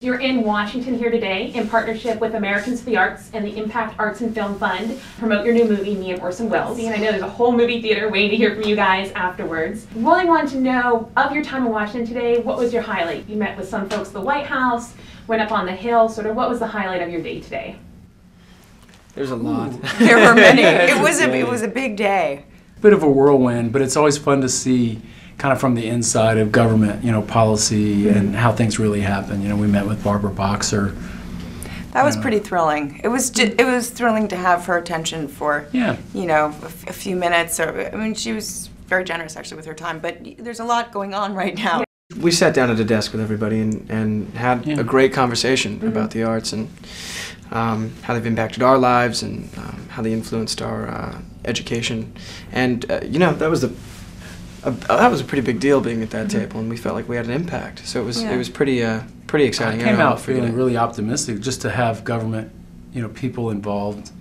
You're in Washington here today in partnership with Americans for the Arts and the Impact Arts and Film Fund to promote your new movie, Me and Orson Welles. And I know there's a whole movie theater waiting to hear from you guys afterwards. Really wanted to know, of your time in Washington today, what was your highlight? You met with some folks at the White House, went up on the Hill, sort of what was the highlight of your day today? There's a lot. There were many. It was a big day. Bit of a whirlwind, but it's always fun to see kind of from the inside of government, policy and how things really happen. We met with Barbara Boxer. That was pretty thrilling. It was thrilling to have her attention for a few minutes. I mean, she was very generous actually with her time. But there's a lot going on right now. We sat down at a desk with everybody and had a great conversation about the arts and how they've impacted our lives and how they influenced our education. And that was a pretty big deal being at that table, and we felt like we had an impact. So it was pretty exciting. I came out feeling really optimistic just to have government, people involved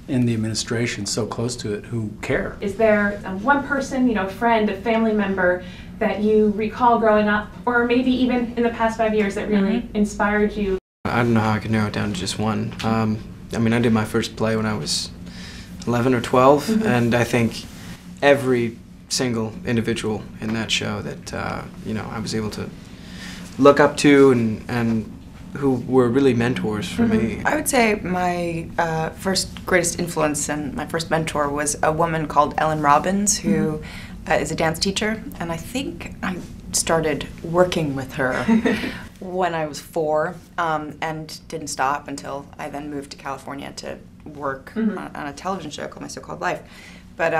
in the administration so close to it who care. Is there one person, a friend, a family member that you recall growing up, or maybe even in the past 5 years that really inspired you? I don't know how I could narrow it down to just one. I mean, I did my first play when I was 11 or 12, and I think every single individual in that show that I was able to look up to and who were really mentors for me. I would say my first greatest influence and my first mentor was a woman called Ellen Robbins, who is a dance teacher, and I think I started working with her when I was 4 and didn't stop until I then moved to California to work on a television show called My So-Called Life. But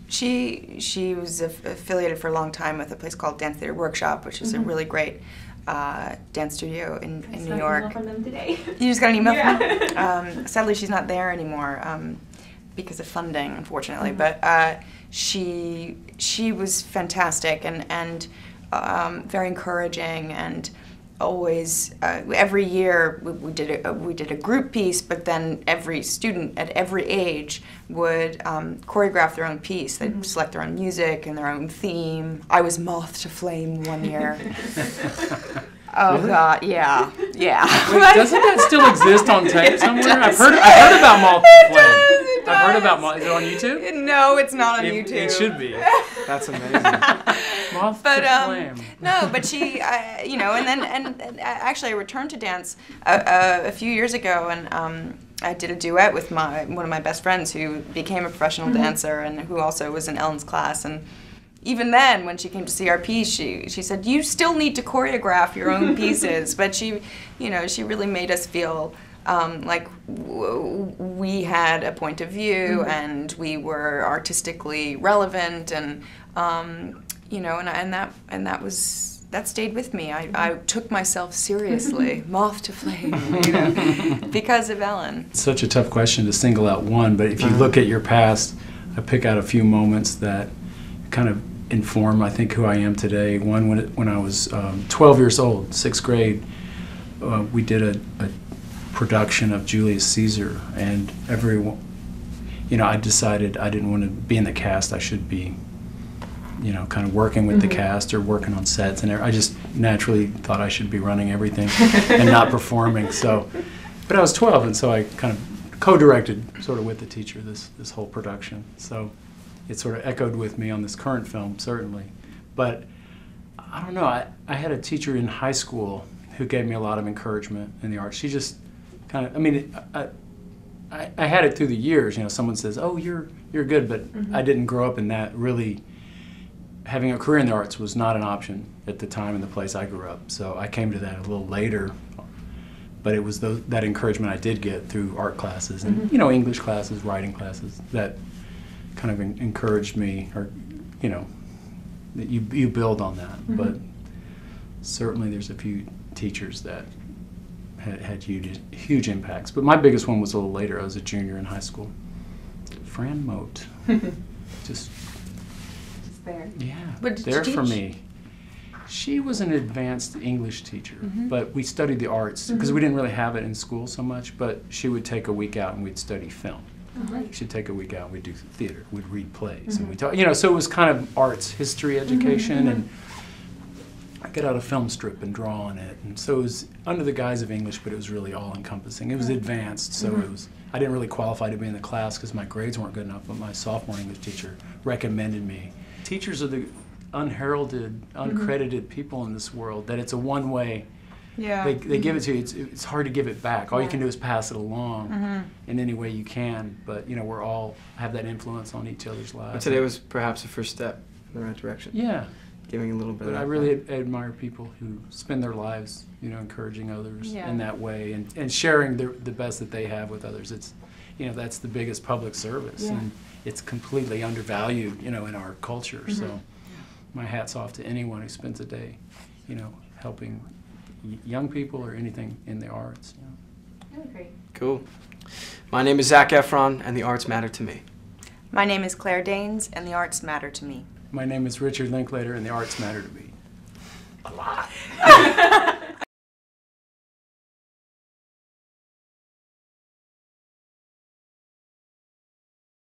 she was affiliated for a long time with a place called Dance Theater Workshop, which is a really great dance studio in New York. I just got an email from them today. You just got an email from them? Sadly, she's not there anymore because of funding, unfortunately. But she was fantastic and very encouraging, and always every year we did a group piece, but then every student at every age would choreograph their own piece. They'd select their own music and their own theme. I was Moth to Flame one year. Oh really? God, yeah. Wait, doesn't that still exist on tape somewhere? I've heard about Moth to Flame. I've heard about Moth. Is it on YouTube? No, it's not on YouTube. It should be. That's amazing. Moth to Flame. No, but she, and actually I returned to dance a few years ago, and I did a duet with one of my best friends who became a professional dancer and who also was in Ellen's class. And even then, when she came to see our piece, she said, "You still need to choreograph your own pieces." But she really made us feel like we had a point of view and we were artistically relevant, and that stayed with me. I took myself seriously, Moth to Flame, because of Ellen. It's such a tough question to single out one, but if you look at your past, I pick out a few moments that kind of inform, I think, who I am today. One, when I was 12 years old, 6th grade, we did a production of Julius Caesar, and everyone, I decided I didn't want to be in the cast. I should be, kind of working with the cast or working on sets, and I just naturally thought I should be running everything and not performing. So, but I was 12, and so I kind of co-directed sort of with the teacher this whole production. So it sort of echoed with me on this current film, certainly. But I don't know, I had a teacher in high school who gave me a lot of encouragement in the arts. She just kind of, I had it through the years. Someone says, "Oh, you're good," but I didn't grow up in that. Really, having a career in the arts was not an option at the time in the place I grew up. So I came to that a little later. But it was that encouragement I did get through art classes and English classes, writing classes, that kind of encouraged me, or that you build on that. But certainly there's a few teachers that had huge impacts. But my biggest one was a little later. I was a junior in high school. Fran Moat, just there. Yeah, what did there you for teach? me. She was an advanced English teacher, but we studied the arts because we didn't really have it in school so much. But she would take a week out and we'd study film. She'd take a week out and we'd do theater. We'd read plays and we talk. So it was kind of arts history education, and get out a film strip and draw on it. And so it was under the guise of English, but it was really all-encompassing. It was advanced, so it was. I didn't really qualify to be in the class because my grades weren't good enough, but my sophomore English teacher recommended me. Teachers are the unheralded, uncredited people in this world, that it's a one-way. Yeah. They give it to you. It's hard to give it back. All you can do is pass it along in any way you can. But you know, we're all have that influence on each other's lives. But today was perhaps a first step in the right direction. Yeah. Giving a little bit. But I really admire people who spend their lives, you know, encouraging others in that way and sharing the best that they have with others. It's, you know, that's the biggest public service, and it's completely undervalued, you know, in our culture. So, my hat's off to anyone who spends a day, you know, helping young people or anything in the arts. You know. Really great. Cool. My name is Zac Efron, and the arts matter to me. My name is Claire Danes, and the arts matter to me. My name is Richard Linklater, and the arts matter to me. A lot.